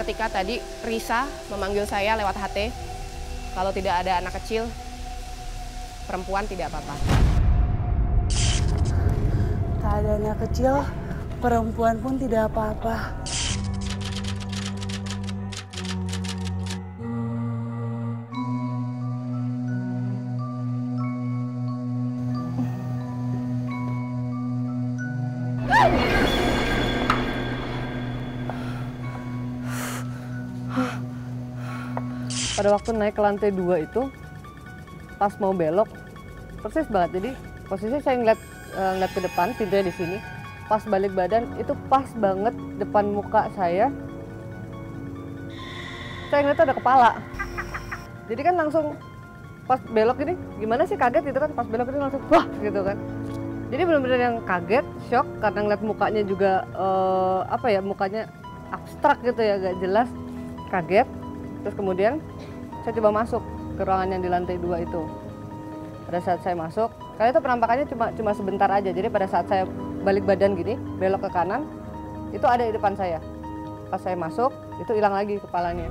ketika tadi Risa memanggil saya lewat HT, kalau tidak ada anak kecil, perempuan tidak apa-apa. Tak ada anak kecil, perempuan pun tidak apa-apa. Pada waktu naik ke lantai 2 itu, pas mau belok, persis banget. Jadi posisi saya ngeliat ke depan, pintunya di sini. Pas balik badan, itu pas banget depan muka saya. Saya ngeliat ada kepala. Jadi kan langsung pas belok ini, gimana sih kaget gitu kan, pas belok ini langsung wah gitu kan. Jadi benar-benar yang kaget, shock, karena ngeliat mukanya juga, mukanya abstrak gitu ya, gak jelas, kaget. Terus kemudian saya coba masuk ke ruangan yang di lantai 2 itu. Pada saat saya masuk, karena itu penampakannya cuma sebentar aja. Jadi pada saat saya balik badan gini, belok ke kanan, itu ada di depan saya. Pas saya masuk, itu hilang lagi kepalanya.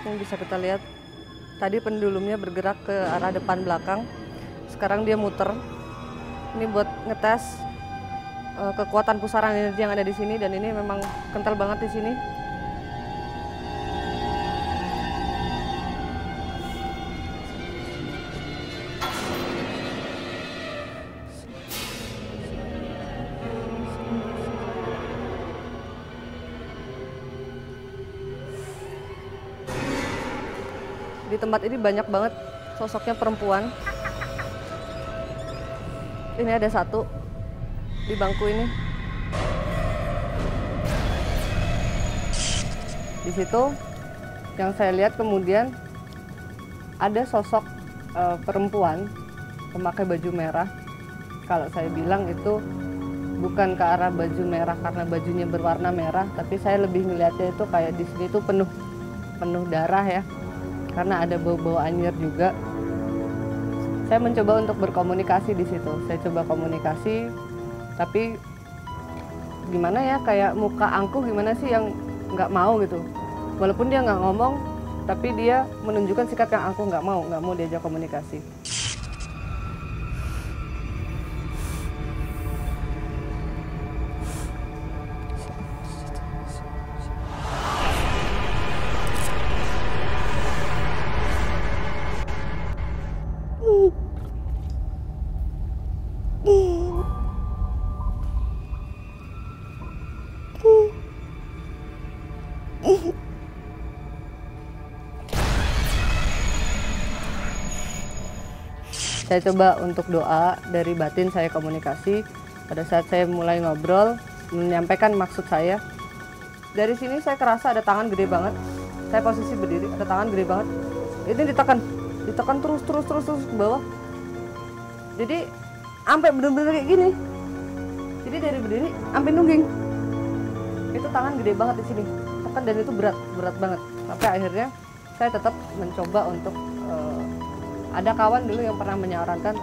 Yang bisa kita lihat, tadi pendulumnya bergerak ke arah depan belakang. Sekarang dia muter. Ini buat ngetes kekuatan pusaran energi yang ada di sini, dan ini memang kental banget di sini. Di tempat ini banyak banget sosoknya perempuan. Ini ada satu di bangku ini. Di situ yang saya lihat kemudian ada sosok perempuan memakai baju merah. Kalau saya bilang itu bukan ke arah baju merah karena bajunya berwarna merah, tapi saya lebih melihatnya itu kayak di sini tuh penuh darah ya. Karena ada bau-bau anyir juga. Saya mencoba untuk berkomunikasi di situ. Saya coba komunikasi, tapi gimana ya, kayak muka angkuh gimana sih yang nggak mau gitu. Walaupun dia nggak ngomong, tapi dia menunjukkan sikap yang angkuh, nggak mau diajak komunikasi. Saya coba untuk doa, dari batin saya komunikasi. Pada saat saya mulai ngobrol, menyampaikan maksud saya. Dari sini saya kerasa ada tangan gede banget. Saya posisi berdiri, ada tangan gede banget. Ini ditekan terus ke bawah. Jadi sampai bener-bener kayak gini. Jadi dari berdiri sampai nungging. Itu tangan gede banget di sini. Tekan, dan itu berat banget. Sampai akhirnya saya tetap mencoba untuk ada kawan dulu yang pernah menyarankan,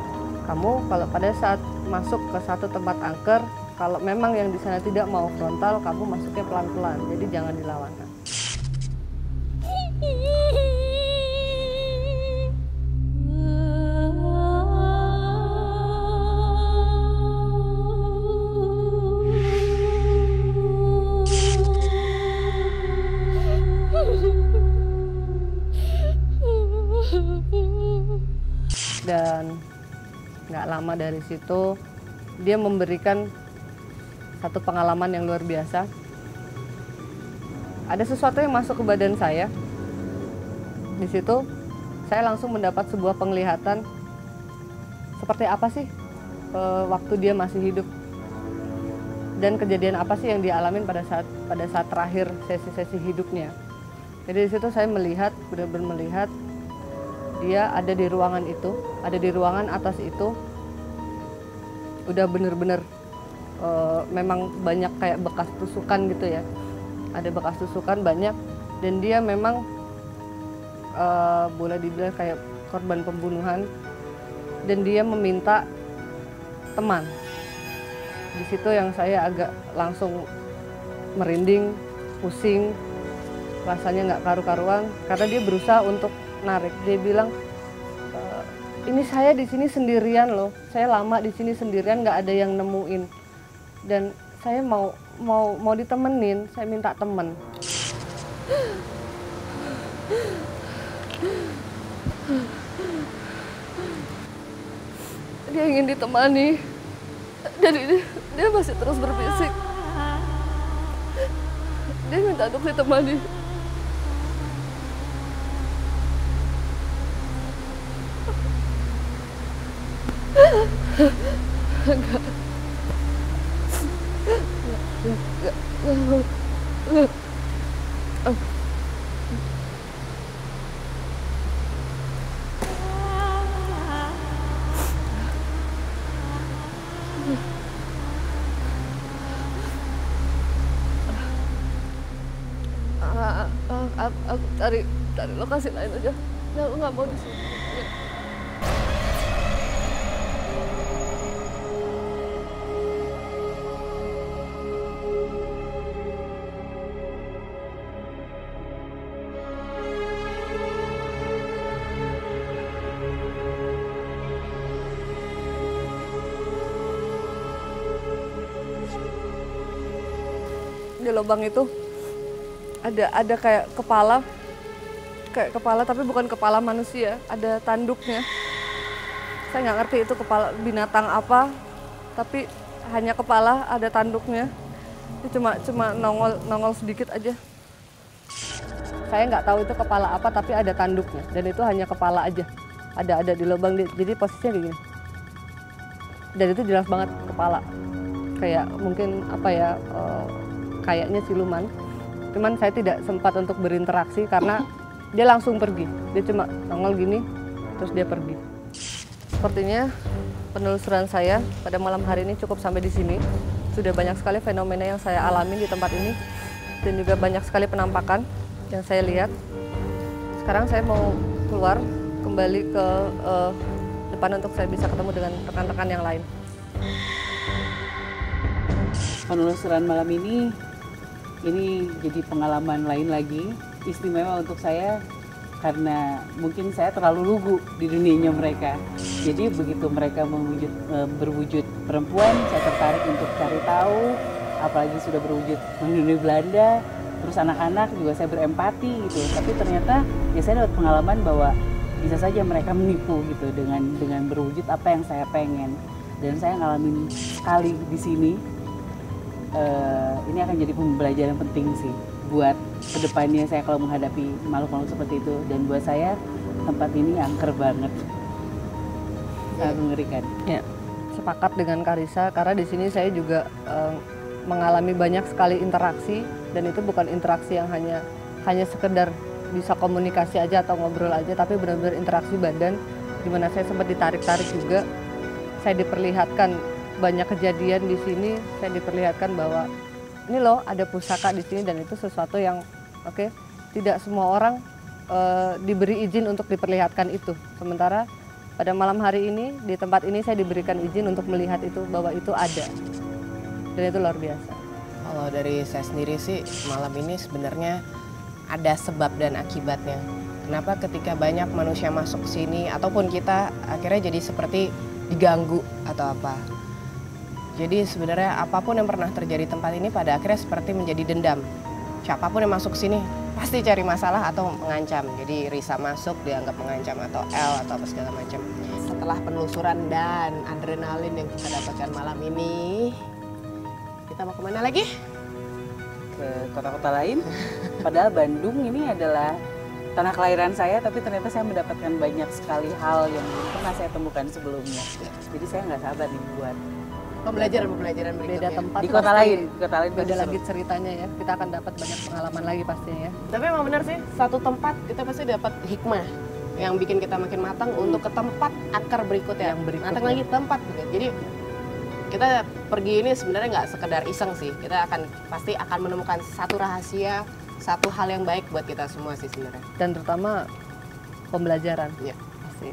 kamu kalau pada saat masuk ke satu tempat angker, kalau memang yang di sana tidak mau frontal, kamu masuknya pelan-pelan, jadi jangan dilawan. Dan nggak lama dari situ dia memberikan satu pengalaman yang luar biasa. Ada sesuatu yang masuk ke badan saya. Di situ saya langsung mendapat sebuah penglihatan seperti apa sih waktu dia masih hidup, dan kejadian apa sih yang dia alamin pada saat terakhir sesi-sesi hidupnya. Jadi di situ saya melihat, benar-benar melihat dia ada di ruangan itu, ada di ruangan atas itu, udah bener-bener memang banyak kayak bekas tusukan gitu ya, ada bekas tusukan banyak, dan dia memang boleh dibilang kayak korban pembunuhan, dan dia meminta teman. Di situ yang saya agak langsung merinding, pusing, rasanya nggak karu-karuan karena dia berusaha untuk narik. Dia bilang, ini saya di sini sendirian loh, saya lama di sini sendirian, nggak ada yang nemuin, dan saya mau ditemenin, saya minta temen. Dia ingin ditemani, dan dia masih terus berbisik. Dia minta untuk ditemani. Aku cari lokasi lain aja. Aku nggak mau di sini. Di lubang itu ada kayak kepala tapi bukan kepala manusia, ada tanduknya. Saya nggak ngerti itu kepala binatang apa, tapi hanya kepala, ada tanduknya. Itu cuma nongol sedikit aja. Saya nggak tahu itu kepala apa, tapi ada tanduknya, dan itu hanya kepala aja. Ada di lubang, jadi posisinya kayak gini. Dan itu jelas banget kepala, kayak mungkin apa ya, kayaknya siluman. Cuman saya tidak sempat untuk berinteraksi karena dia langsung pergi. Dia cuma nongol gini, terus dia pergi. Sepertinya penelusuran saya pada malam hari ini cukup sampai di sini. Sudah banyak sekali fenomena yang saya alami di tempat ini, dan juga banyak sekali penampakan yang saya lihat. Sekarang saya mau keluar kembali ke depan untuk saya bisa ketemu dengan rekan-rekan yang lain. Penelusuran malam ini jadi pengalaman lain lagi, istimewa untuk saya karena mungkin saya terlalu lugu di dunianya mereka. Jadi begitu mereka berwujud perempuan, saya tertarik untuk cari tahu, apalagi sudah berwujud mendunia Belanda, terus anak-anak juga saya berempati gitu. Tapi ternyata ya saya dapat pengalaman bahwa bisa saja mereka menipu gitu dengan berwujud apa yang saya pengen. Dan saya ngalamin sekali di sini. Ini akan jadi pembelajaran penting sih buat kedepannya saya kalau menghadapi makhluk-makhluk seperti itu. Dan buat saya tempat ini angker banget, sangat mengerikan. Ya, sepakat dengan Karissa karena di sini saya juga mengalami banyak sekali interaksi, dan itu bukan interaksi yang hanya sekedar bisa komunikasi aja atau ngobrol aja, tapi benar-benar interaksi badan, dimana saya sempat ditarik-tarik juga. Saya diperlihatkan banyak kejadian di sini, saya diperlihatkan bahwa ini loh ada pusaka di sini, dan itu sesuatu yang tidak semua orang diberi izin untuk diperlihatkan itu. Sementara pada malam hari ini di tempat ini saya diberikan izin untuk melihat itu, bahwa itu ada, dan itu luar biasa. Kalau dari saya sendiri sih, malam ini sebenarnya ada sebab dan akibatnya. Kenapa ketika banyak manusia masuk sini ataupun kita akhirnya jadi seperti diganggu atau apa. Jadi sebenarnya apapun yang pernah terjadi di tempat ini pada akhirnya seperti menjadi dendam. Siapapun yang masuk sini pasti cari masalah atau mengancam. Jadi Risa masuk dianggap mengancam, atau L atau apa segala macam. Setelah penelusuran dan adrenalin yang kita dapatkan malam ini, kita mau kemana lagi? Ke kota-kota lain. Padahal Bandung ini adalah tanah kelahiran saya, tapi ternyata saya mendapatkan banyak sekali hal yang belum pernah saya temukan sebelumnya. Jadi saya nggak sabar nih buat Pembelajaran beda berikutnya. tempat di kota lain beda pasti lagi seru. ceritanya ya, kita akan dapat banyak pengalaman lagi pastinya ya. Tapi emang benar sih, satu tempat kita pasti dapat hikmah yang bikin kita makin matang untuk ke tempat akar berikutnya. Yang berikutnya. Matang lagi tempat gitu. Jadi kita pergi ini sebenarnya nggak sekedar iseng sih, kita pasti akan menemukan satu rahasia, satu hal yang baik buat kita semua sih sebenarnya. Dan terutama pembelajaran. Iya. Pasti.